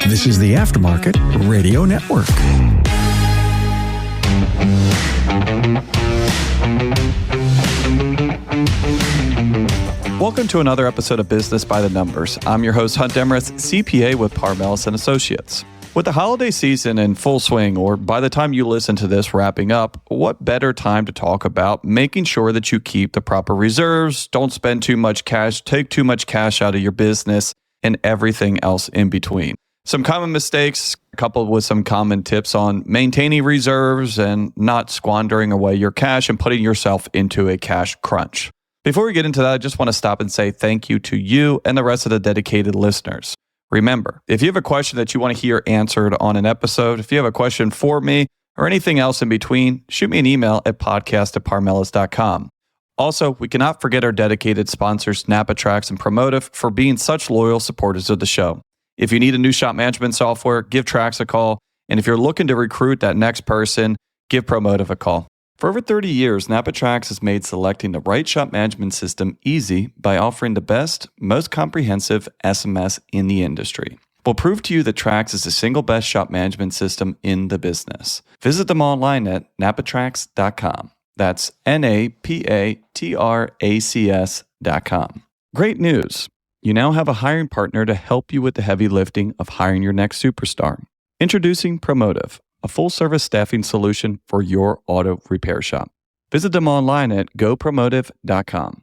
This is the Aftermarket Radio Network. Welcome to another episode of Business by the Numbers. I'm your host, Hunt Demarest, CPA with Parmelis & Associates. With the holiday season in full swing, or by the time you listen to this wrapping up, what better time to talk about making sure that you keep the proper reserves, don't spend too much cash, take too much cash out of your business, and everything else in between. Some common mistakes coupled with some common tips on maintaining reserves and not squandering away your cash and putting yourself into a cash crunch. Before we get into that, I just want to stop and say thank you to you and the rest of the dedicated listeners. Remember, if you have a question that you want to hear answered on an episode, if you have a question for me or anything else in between, shoot me an email at podcast@parmelis.com. Also, we cannot forget our dedicated sponsors, NAPA Tracks and Promotive, for being such loyal supporters of the show. If you need a new shop management software, give Tracks a call. And if you're looking to recruit that next person, give Promotive a call. For over 30 years, NAPA Tracks has made selecting the right shop management system easy by offering the best, most comprehensive SMS in the industry. We'll prove to you that Tracks is the single best shop management system in the business. Visit them online at napatracks.com. That's NAPATRACS.com. Great news! You now have a hiring partner to help you with the heavy lifting of hiring your next superstar. Introducing Promotive, a full-service staffing solution for your auto repair shop. Visit them online at gopromotive.com.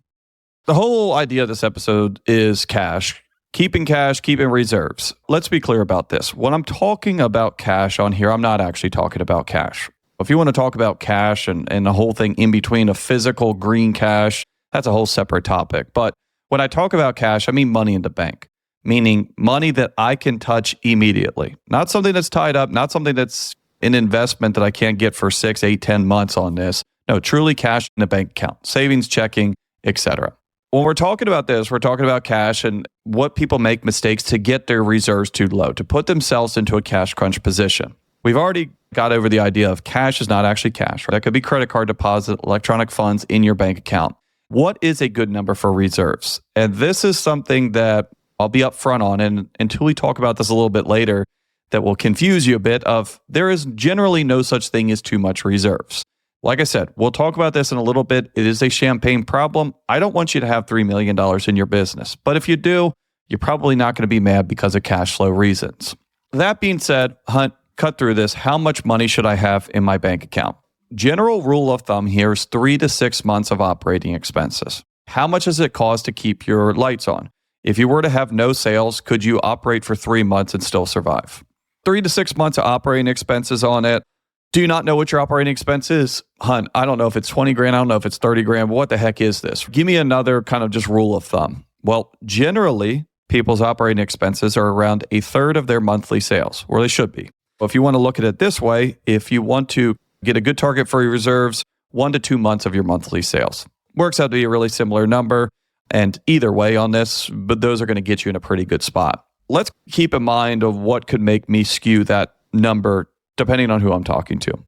The whole idea of this episode is cash, keeping reserves. Let's be clear about this. When I'm talking about cash on here, I'm not actually talking about cash. If you want to talk about cash and the whole thing in between of physical green cash, that's a whole separate topic. But when I talk about cash, I mean money in the bank, meaning money that I can touch immediately. Not something that's tied up, not something that's an investment that I can't get for 6, 8, 10 months on this. No, truly cash in a bank account, savings, checking, etc. When we're talking about this, we're talking about cash and what people make mistakes to get their reserves too low, to put themselves into a cash crunch position. We've already got over the idea of cash is not actually cash. Right? That could be credit card deposit, electronic funds in your bank account. What is a good number for reserves? And this is something that I'll be upfront on, and until we talk about this a little bit later, that will confuse you a bit of there is generally no such thing as too much reserves. Like I said, we'll talk about this in a little bit. It is a champagne problem. I don't want you to have $3 million in your business. But if you do, you're probably not going to be mad because of cash flow reasons. That being said, Hunt, cut through this. How much money should I have in my bank account? General rule of thumb here is 3 to 6 months of operating expenses. How much does it cost to keep your lights on? If you were to have no sales, could you operate for 3 months and still survive? 3 to 6 months of operating expenses on it. Do you not know what your operating expense is? Hunt, I don't know if it's 20 grand. I don't know if it's 30 grand. What the heck is this? Give me another kind of just rule of thumb. Well, generally, people's operating expenses are around a third of their monthly sales, or they should be. If you want to look at it this way, if you want to get a good target for your reserves, 1 to 2 months of your monthly sales. Works out to be a really similar number. And either way on this, but those are going to get you in a pretty good spot. Let's keep in mind of what could make me skew that number depending on who I'm talking to.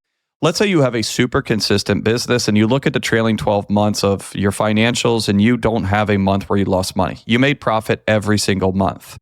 Let's say you have a super consistent business and you look at the trailing 12 months of your financials and you don't have a month where you lost money. You made profit every single month.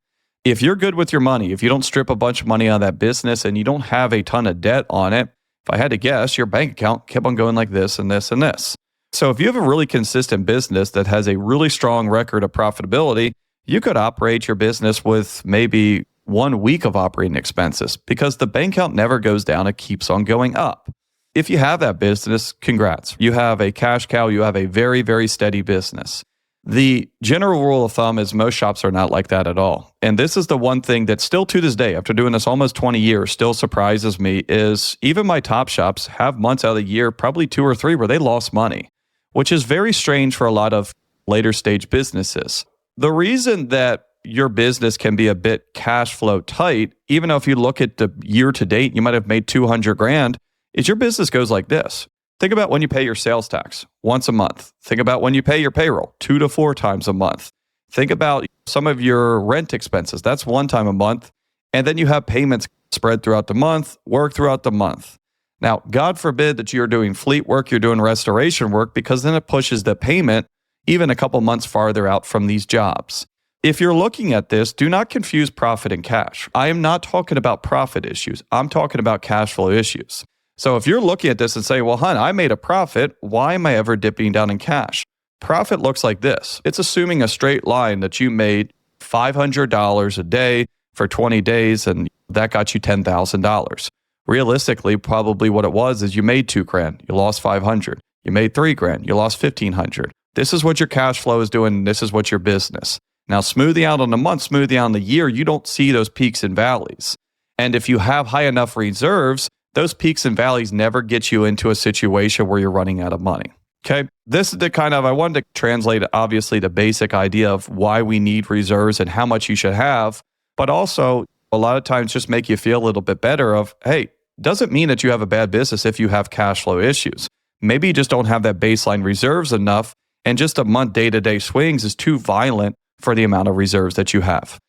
If you're good with your money, if you don't strip a bunch of money out of that business and you don't have a ton of debt on it, if I had to guess, your bank account kept on going like this and this and this. So if you have a really consistent business that has a really strong record of profitability, you could operate your business with maybe 1 week of operating expenses because the bank account never goes down. It keeps on going up. If you have that business, congrats. You have a cash cow. You have a very, very steady business. The general rule of thumb is most shops are not like that at all. And this is the one thing that still to this day, after doing this almost 20 years, still surprises me is even my top shops have months out of the year, probably 2 or 3, where they lost money, which is very strange for a lot of later stage businesses. The reason that your business can be a bit cash flow tight, even though if you look at the year to date, you might have made 200 grand, is your business goes like this. Think about when you pay your sales tax once a month. Think about when you pay your payroll 2 to 4 times a month. Think about some of your rent expenses. That's 1 time a month. And then you have payments spread throughout the month, work throughout the month. Now, God forbid that you're doing fleet work, you're doing restoration work, because then it pushes the payment even a couple months farther out from these jobs. If you're looking at this, do not confuse profit and cash. I am not talking about profit issues. I'm talking about cash flow issues. So if you're looking at this and say, well, hon, I made a profit. Why am I ever dipping down in cash? Profit looks like this. It's assuming a straight line that you made $500 a day for 20 days, and that got you $10,000. Realistically, probably what it was is you made $2,000, you lost $500. You made $3,000, you lost $1,500. This is what your cash flow is doing, and this is what your business. Now, smoothing out on the month, smoothing out on the year, you don't see those peaks and valleys. And if you have high enough reserves, those peaks and valleys never get you into a situation where you're running out of money. Okay, this is the I wanted to translate, obviously, the basic idea of why we need reserves and how much you should have, but also a lot of times just make you feel a little bit better of, hey, doesn't mean that you have a bad business if you have cash flow issues. Maybe you just don't have that baseline reserves enough, and just a month day-to-day swings is too violent for the amount of reserves that you have.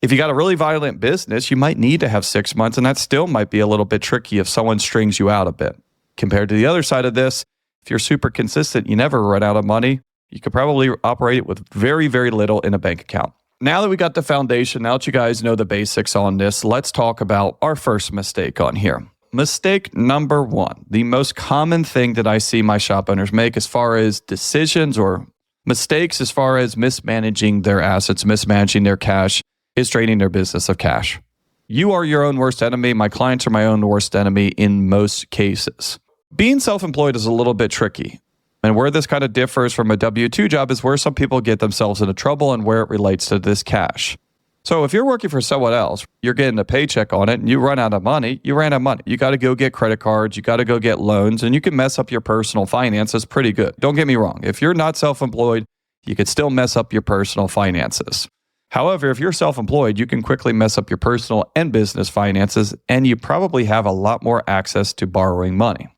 If you got a really violent business, you might need to have 6 months, and that still might be a little bit tricky if someone strings you out a bit. Compared to the other side of this, if you're super consistent, you never run out of money. You could probably operate with very, very little in a bank account. Now that we got the foundation, now that you guys know the basics on this, let's talk about our first mistake on here. Mistake number one, the most common thing that I see my shop owners make as far as decisions or mistakes as far as mismanaging their assets, mismanaging their cash, is draining their business of cash. You are your own worst enemy. My clients are my own worst enemy in most cases. Being self-employed is a little bit tricky. And where this kind of differs from a W-2 job is where some people get themselves into trouble and where it relates to this cash. So if you're working for someone else, you're getting a paycheck on it and you run out of money, you ran out of money. You got to go get credit cards, you got to go get loans, and you can mess up your personal finances pretty good. Don't get me wrong. If you're not self-employed, you could still mess up your personal finances. However, if you're self-employed, you can quickly mess up your personal and business finances, and you probably have a lot more access to borrowing money.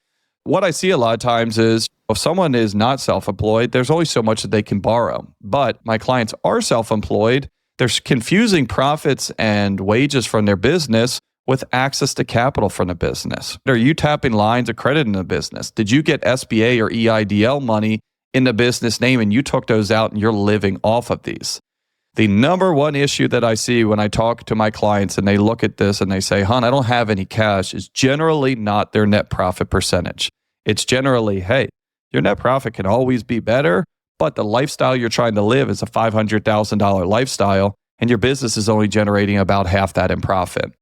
What I see a lot of times is if someone is not self-employed, there's only so much that they can borrow. But my clients are self-employed. They're confusing profits and wages from their business with access to capital from the business. Are you tapping lines of credit in the business? Did you get SBA or EIDL money in the business name and you took those out and you're living off of these? The number one issue that I see when I talk to my clients and they look at this and they say, hon, I don't have any cash, is generally not their net profit percentage. It's generally, hey, your net profit can always be better, but the lifestyle you're trying to live is a $500,000 lifestyle, and your business is only generating about half that in profit.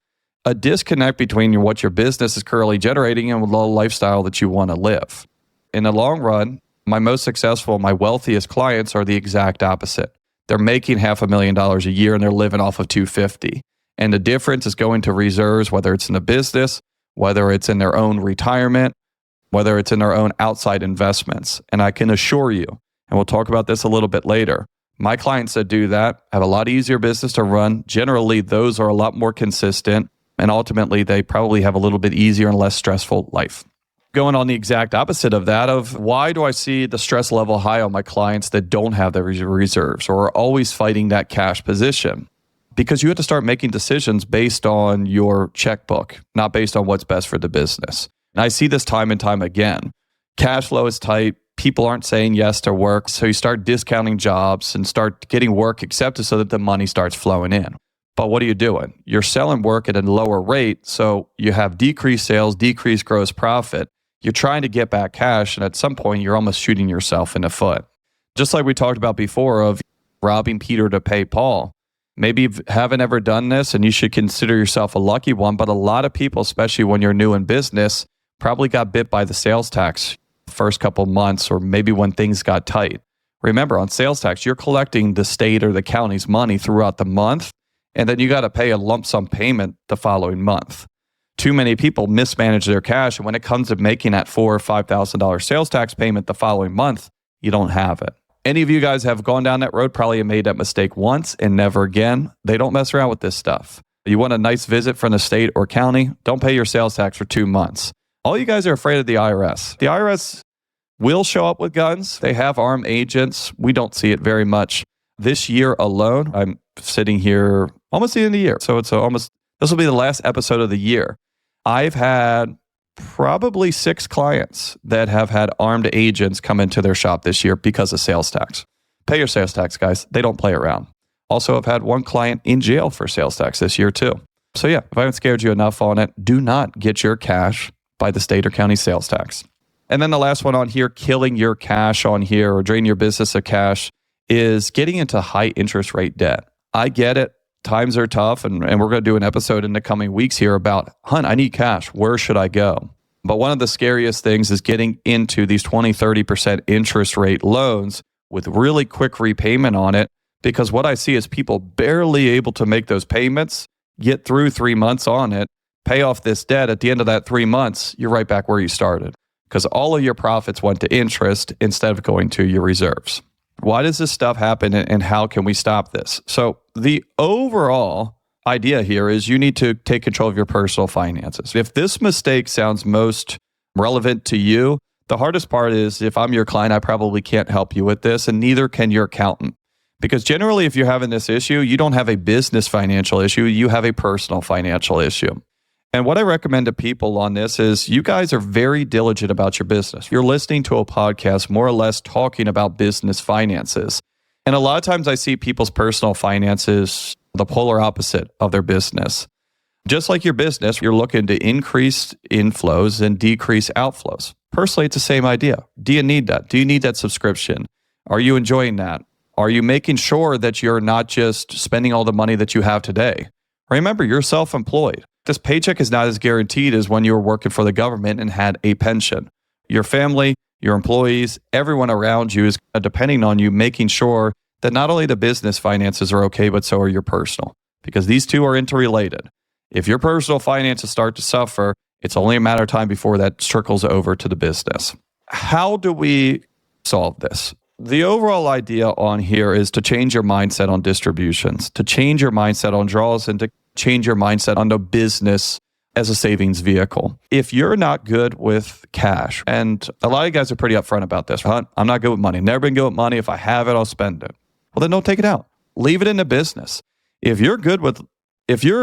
A disconnect between what your business is currently generating and the lifestyle that you want to live. In the long run, my most successful, my wealthiest clients are the exact opposite. They're making $500,000 a year and they're living off of $250,000. And the difference is going to reserves, whether it's in a business, whether it's in their own retirement, whether it's in their own outside investments. And I can assure you, and we'll talk about this a little bit later, my clients that do that have a lot easier business to run. Generally, those are a lot more consistent, and ultimately, they probably have a little bit easier and less stressful life. Going on the exact opposite of that, of why do I see the stress level high on my clients that don't have the reserves or are always fighting that cash position? Because you have to start making decisions based on your checkbook, not based on what's best for the business. And I see this time and time again. Cash flow is tight. People aren't saying yes to work. So you start discounting jobs and start getting work accepted so that the money starts flowing in. But what are you doing? You're selling work at a lower rate. So you have decreased sales, decreased gross profit. You're trying to get back cash. And at some point, you're almost shooting yourself in the foot. Just like we talked about before of robbing Peter to pay Paul. Maybe you haven't ever done this and you should consider yourself a lucky one. But a lot of people, especially when you're new in business, probably got bit by the sales tax first couple months or maybe when things got tight. Remember, on sales tax, you're collecting the state or the county's money throughout the month, and then you got to pay a lump sum payment the following month. Too many people mismanage their cash, and when it comes to making that $4,000 or $5,000 sales tax payment the following month, you don't have it. Any of you guys have gone down that road, probably have made that mistake once and never again. They don't mess around with this stuff. You want a nice visit from the state or county? Don't pay your sales tax for 2 months. All you guys are afraid of the IRS. The IRS will show up with guns. They have armed agents. We don't see it very much. This year alone, I'm sitting here almost the end of the year. So this will be the last episode of the year. I've had probably 6 clients that have had armed agents come into their shop this year because of sales tax. Pay your sales tax, guys. They don't play around. Also, I've had one client in jail for sales tax this year too. So yeah, if I haven't scared you enough on it, do not get your cash by the state or county sales tax. And then the last one on here, killing your cash on here or drain your business of cash, is getting into high interest rate debt. I get it. Times are tough. And we're going to do an episode in the coming weeks here about, Hunt, I need cash. Where should I go? But one of the scariest things is getting into these 20, 30% interest rate loans with really quick repayment on it. Because what I see is people barely able to make those payments, get through 3 months on it, pay off this debt. At the end of that 3 months, you're right back where you started because all of your profits went to interest instead of going to your reserves. Why does this stuff happen and how can we stop this? So the overall idea here is you need to take control of your personal finances. If this mistake sounds most relevant to you, the hardest part is if I'm your client, I probably can't help you with this, and neither can your accountant. Because generally, if you're having this issue, you don't have a business financial issue, you have a personal financial issue. And what I recommend to people on this is you guys are very diligent about your business. You're listening to a podcast more or less talking about business finances. And a lot of times I see people's personal finances the polar opposite of their business. Just like your business, you're looking to increase inflows and decrease outflows. Personally, it's the same idea. Do you need that? Do you need that subscription? Are you enjoying that? Are you making sure that you're not just spending all the money that you have today? Remember, you're self-employed. This paycheck is not as guaranteed as when you were working for the government and had a pension. Your family, your employees, everyone around you is depending on you making sure that not only the business finances are okay, but so are your personal, because these two are interrelated. If your personal finances start to suffer, it's only a matter of time before that trickles over to the business. How do we solve this? The overall idea on here is to change your mindset on distributions, to change your mindset on draws, and to change your mindset on the business as a savings vehicle. If you're not good with cash, and a lot of you guys are pretty upfront about this, huh? I'm not good with money. Never been good with money. If I have it, I'll spend it. Well, then don't take it out. Leave it in the business. If you're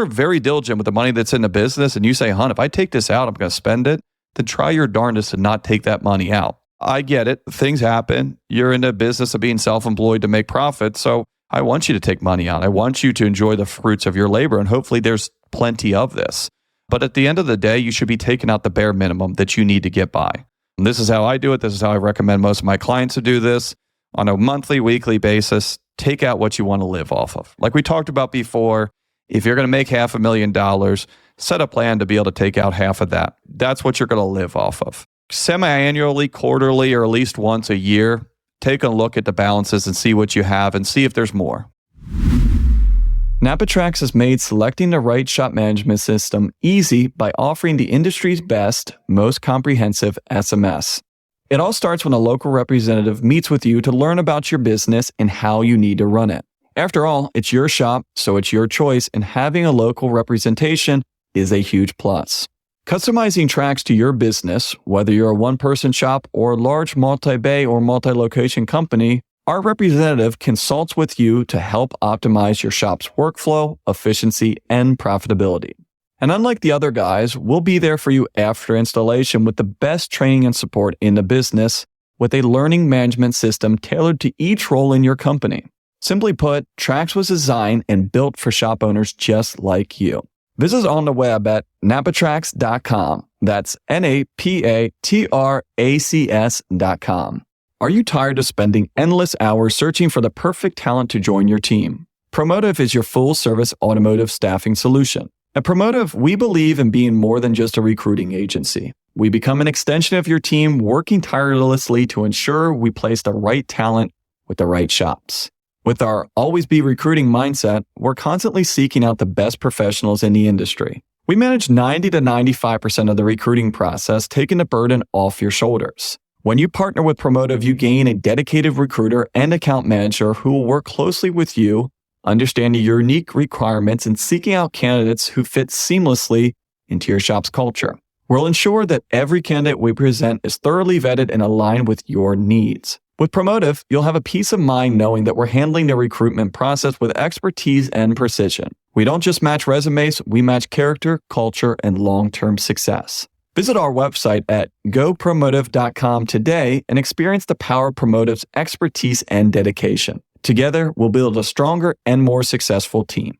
very diligent with the money that's in the business and you say, Hunt, if I take this out, I'm going to spend it, then try your darndest to not take that money out. I get it. Things happen. You're in the business of being self-employed to make profit. So I want you to take money out. I want you to enjoy the fruits of your labor. And hopefully there's plenty of this. But at the end of the day, you should be taking out the bare minimum that you need to get by. And this is how I do it. This is how I recommend most of my clients to do this on a monthly, weekly basis. Take out what you want to live off of. Like we talked about before, if you're going to make $500,000, set a plan to be able to take out half of that. That's what you're going to live off of. Semi-annually, quarterly, or at least once a year, take a look at the balances and see what you have and see if there's more. NAPA Trax has made selecting the right shop management system easy by offering the industry's best, most comprehensive SMS. It all starts when a local representative meets with you to learn about your business and how you need to run it. After all, it's your shop, so it's your choice, and having a local representation is a huge plus. Customizing Trax to your business, whether you're a one-person shop or a large multi-bay or multi-location company, our representative consults with you to help optimize your shop's workflow, efficiency, and profitability. And unlike the other guys, we'll be there for you after installation with the best training and support in the business with a learning management system tailored to each role in your company. Simply put, Trax was designed and built for shop owners just like you. Visit on the web at napatrax.com. That's NAPATRACS.com. Are you tired of spending endless hours searching for the perfect talent to join your team? Promotive is your full-service automotive staffing solution. At Promotive, we believe in being more than just a recruiting agency. We become an extension of your team, working tirelessly to ensure we place the right talent with the right shops. With our always be recruiting mindset, we're constantly seeking out the best professionals in the industry. We manage 90 to 95% of the recruiting process, taking the burden off your shoulders. When you partner with Promotive, you gain a dedicated recruiter and account manager who will work closely with you, understanding your unique requirements and seeking out candidates who fit seamlessly into your shop's culture. We'll ensure that every candidate we present is thoroughly vetted and aligned with your needs. With Promotive, you'll have a peace of mind knowing that we're handling the recruitment process with expertise and precision. We don't just match resumes, we match character, culture, and long-term success. Visit our website at gopromotive.com today and experience the power of Promotive's expertise and dedication. Together, we'll build a stronger and more successful team.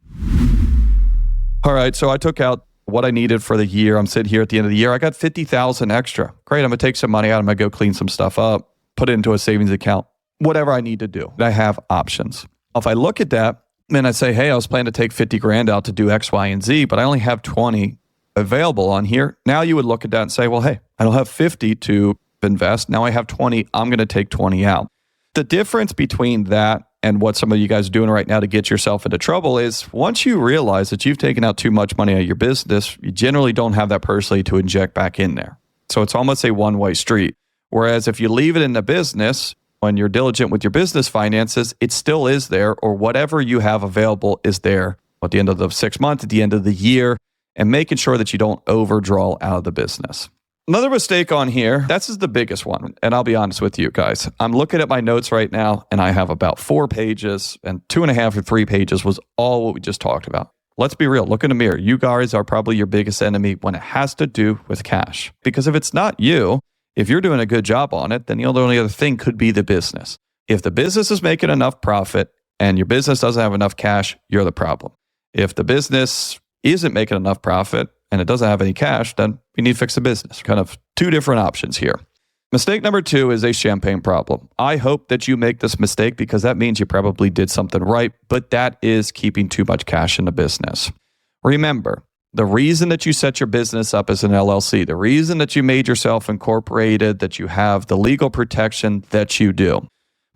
All right, so I took out what I needed for the year. I'm sitting here at the end of the year. I got $50,000 extra. Great, I'm going to take some money out. I'm going to go clean some stuff up, put it into a savings account, whatever I need to do. I have options. If I look at that, and I say, hey, I was planning to take 50 grand out to do X, Y, and Z, but I only have 20 available on here. Now you would look at that and say, well, hey, I don't have 50 to invest. Now I have 20. I'm going to take 20 out. The difference between that and what some of you guys are doing right now to get yourself into trouble is once you realize that you've taken out too much money out of your business, you generally don't have that personally to inject back in there. So it's almost a one-way street. Whereas if you leave it in the business, when you're diligent with your business finances, it still is there, or whatever you have available is there at the end of the 6 months, at the end of the year, and making sure that you don't overdraw out of the business. Another mistake on here, this is the biggest one. And I'll be honest with you guys. I'm looking at my notes right now, and I have about 4 pages, and 2.5 or 3 pages was all what we just talked about. Let's be real. Look in the mirror. You guys are probably your biggest enemy when it has to do with cash. Because if it's not you, if you're doing a good job on it, then the only other thing could be the business. If the business is making enough profit and your business doesn't have enough cash, you're the problem. If the business isn't making enough profit and it doesn't have any cash, then you need to fix the business. Kind of 2 different options here. Mistake number 2 is a champagne problem. I hope that you make this mistake because that means you probably did something right, but that is keeping too much cash in the business. Remember, the reason that you set your business up as an LLC, the reason that you made yourself incorporated, that you have the legal protection that you do.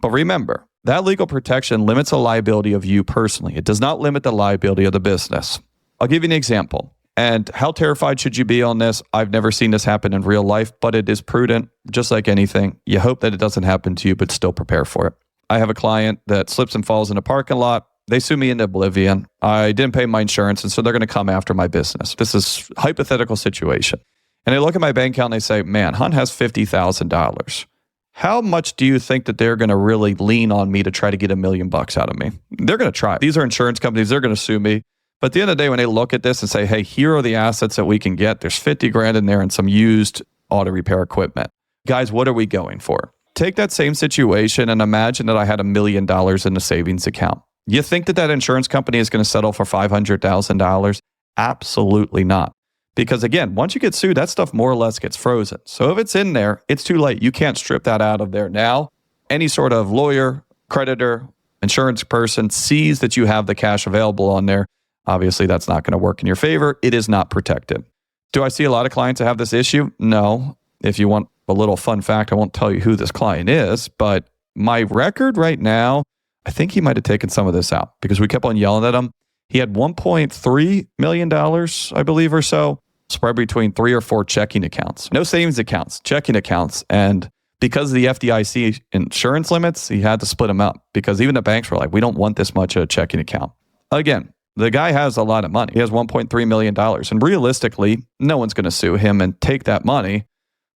But remember, that legal protection limits the liability of you personally. It does not limit the liability of the business. I'll give you an example. And how terrified should you be on this? I've never seen this happen in real life, but it is prudent, just like anything. You hope that it doesn't happen to you, but still prepare for it. I have a client that slips and falls in a parking lot. They sue me into oblivion. I didn't pay my insurance, and so they're going to come after my business. This is a hypothetical situation. And they look at my bank account and they say, man, Hunt has $50,000. How much do you think that they're going to really lean on me to try to get $1 million out of me? They're going to try. These are insurance companies. They're going to sue me. But at the end of the day, when they look at this and say, hey, here are the assets that we can get. There's 50 grand in there and some used auto repair equipment. Guys, what are we going for? Take that same situation and imagine that I had $1 million in the savings account. You think that that insurance company is going to settle for $500,000? Absolutely not. Because again, once you get sued, that stuff more or less gets frozen. So if it's in there, it's too late. You can't strip that out of there now. Any sort of lawyer, creditor, insurance person sees that you have the cash available on there. Obviously, that's not going to work in your favor. It is not protected. Do I see a lot of clients that have this issue? No. If you want a little fun fact, I won't tell you who this client is, but my record right now, I think he might have taken some of this out because we kept on yelling at him. He had $1.3 million, I believe, or so, spread between 3 or 4 checking accounts. No savings accounts, checking accounts. And because of the FDIC insurance limits, he had to split them up because even the banks were like, we don't want this much of a checking account. Again, the guy has a lot of money. He has $1.3 million. And realistically, no one's going to sue him and take that money.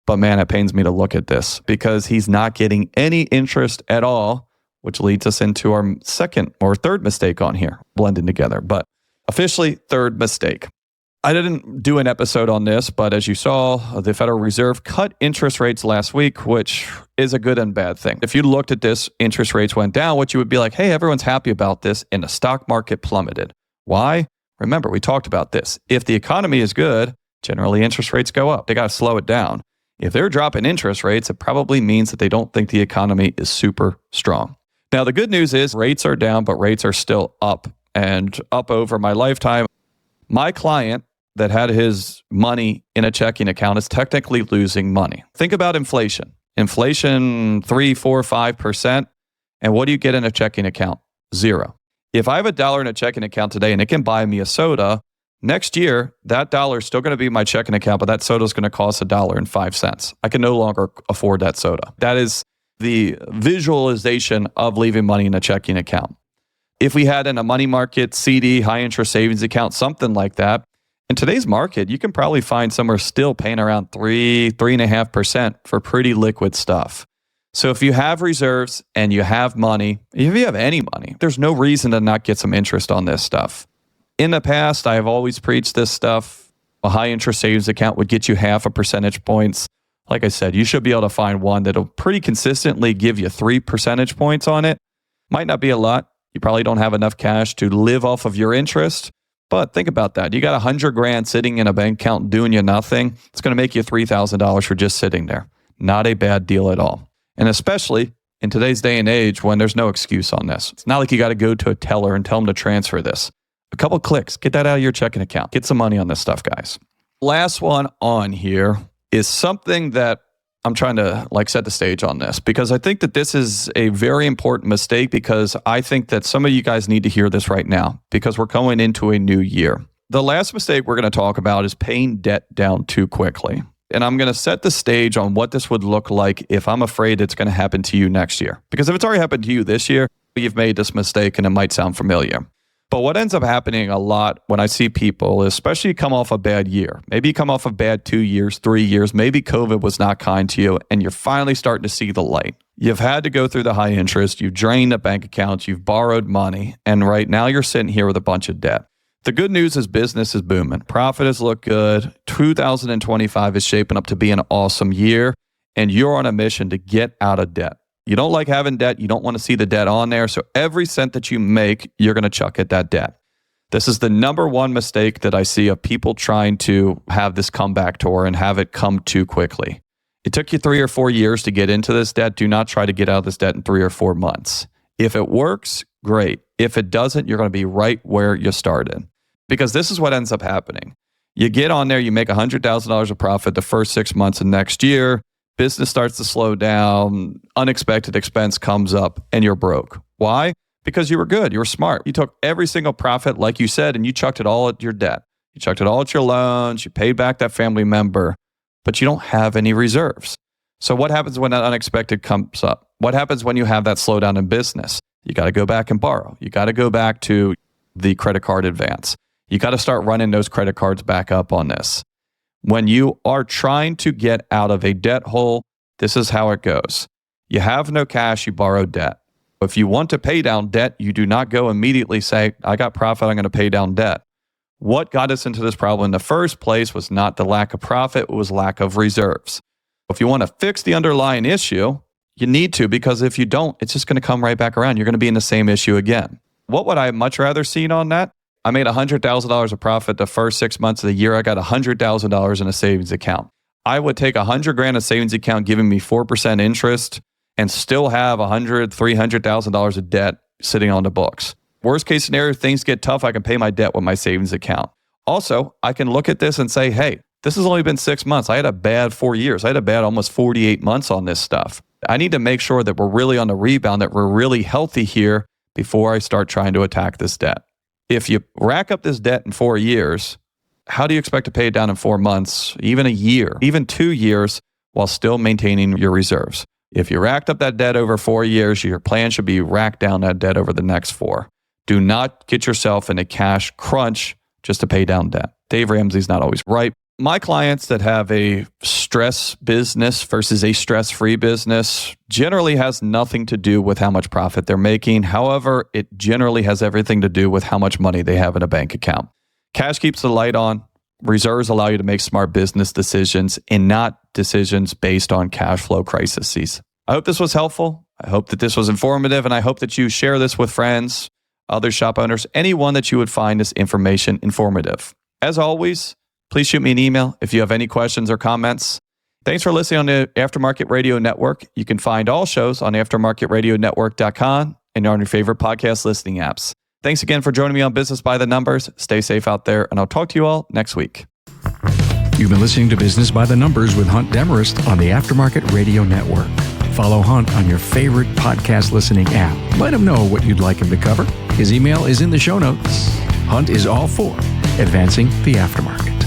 But man, it pains me to look at this because he's not getting any interest at all, which leads us into our second or third mistake on here, blending together. But officially, third mistake. I didn't do an episode on this, but as you saw, the Federal Reserve cut interest rates last week, which is a good and bad thing. If you looked at this, interest rates went down, what you would be like, hey, everyone's happy about this, and the stock market plummeted. Why? Remember, we talked about this. If the economy is good, generally interest rates go up. They got to slow it down. If they're dropping interest rates, it probably means that they don't think the economy is super strong. Now, the good news is rates are down, but rates are still up and up over my lifetime. My client that had his money in a checking account is technically losing money. Think about inflation. Inflation, 3, 4, 5%. And what do you get in a checking account? 0. If I have $1 in a checking account today and it can buy me a soda, next year, that $1 is still going to be my checking account, but that soda is going to cost $1.05. I can no longer afford that soda. That is the visualization of leaving money in a checking account. If we had in a money market, CD, high interest savings account, something like that, in today's market, you can probably find somewhere still paying around 3.5% for pretty liquid stuff. So if you have reserves and you have money, if you have any money, there's no reason to not get some interest on this stuff. In the past, I have always preached this stuff. A high interest savings account would get you 0.5 percentage points. Like I said, you should be able to find one that'll pretty consistently give you 3 percentage points on it. Might not be a lot. You probably don't have enough cash to live off of your interest. But think about that. You got $100,000 sitting in a bank account doing you nothing. It's going to make you $3,000 for just sitting there. Not a bad deal at all. And especially in today's day and age when there's no excuse on this. It's not like you got to go to a teller and tell them to transfer this. A couple clicks, get that out of your checking account. Get some money on this stuff, guys. Last one on here is something that I'm trying to set the stage on this because I think that this is a very important mistake because I think that some of you guys need to hear this right now because we're going into a new year. The last mistake we're going to talk about is paying debt down too quickly. And I'm going to set the stage on what this would look like if I'm afraid it's going to happen to you next year. Because if it's already happened to you this year, you've made this mistake and it might sound familiar. But what ends up happening a lot when I see people, especially come off a bad year, maybe you come off a bad 2 years, 3 years, maybe COVID was not kind to you and you're finally starting to see the light. You've had to go through the high interest, you've drained the bank accounts, you've borrowed money, and right now you're sitting here with a bunch of debt. The good news is business is booming. Profit has looked good. 2025 is shaping up to be an awesome year, and you're on a mission to get out of debt. You don't like having debt. You don't want to see the debt on there. So every cent that you make, you're going to chuck at that debt. This is the number one mistake that I see of people trying to have this comeback tour and have it come too quickly. It took you 3 or 4 years to get into this debt. Do not try to get out of this debt in 3 or 4 months. If it works, great. If it doesn't, you're going to be right where you started. Because this is what ends up happening. You get on there, you make $100,000 of profit the first 6 months of next year. Business starts to slow down, unexpected expense comes up, and you're broke. Why? Because you were good, you were smart. You took every single profit, like you said, and you chucked it all at your debt. You chucked it all at your loans, you paid back that family member, but you don't have any reserves. So what happens when that unexpected comes up? What happens when you have that slowdown in business? You got to go back and borrow. You got to go back to the credit card advance. You got to start running those credit cards back up on this. When you are trying to get out of a debt hole, this is how it goes. You have no cash, you borrow debt. If you want to pay down debt, you do not go immediately say, I got profit, I'm going to pay down debt. What got us into this problem in the first place was not the lack of profit, it was lack of reserves. If you want to fix the underlying issue, you need to, because if you don't, it's just going to come right back around. You're going to be in the same issue again. What would I much rather seen on that? I made $100,000 of profit the first 6 months of the year. I got $100,000 in a savings account. I would take $100,000 a savings account giving me 4% interest and still have $100,000, $300,000 of debt sitting on the books. Worst case scenario, things get tough, I can pay my debt with my savings account. Also, I can look at this and say, hey, this has only been 6 months. I had a bad 4 years. I had a bad almost 48 months on this stuff. I need to make sure that we're really on the rebound, that we're really healthy here before I start trying to attack this debt. If you rack up this debt in 4 years, how do you expect to pay it down in 4 months, even a year, even 2 years, while still maintaining your reserves? If you racked up that debt over 4 years, your plan should be rack down that debt over the next 4. Do not get yourself in a cash crunch just to pay down debt. Dave Ramsey's not always right. My clients that have a stress business versus a stress-free business generally has nothing to do with how much profit they're making. However, it generally has everything to do with how much money they have in a bank account. Cash keeps the light on. Reserves allow you to make smart business decisions and not decisions based on cash flow crises. I hope this was helpful. I hope that this was informative, and I hope that you share this with friends, other shop owners, anyone that you would find this information informative. As always, please shoot me an email if you have any questions or comments. Thanks for listening on the Aftermarket Radio Network. You can find all shows on aftermarketradionetwork.com and on your favorite podcast listening apps. Thanks again for joining me on Business by the Numbers. Stay safe out there, and I'll talk to you all next week. You've been listening to Business by the Numbers with Hunt Demarest on the Aftermarket Radio Network. Follow Hunt on your favorite podcast listening app. Let him know what you'd like him to cover. His email is in the show notes. Hunt is all for advancing the aftermarket.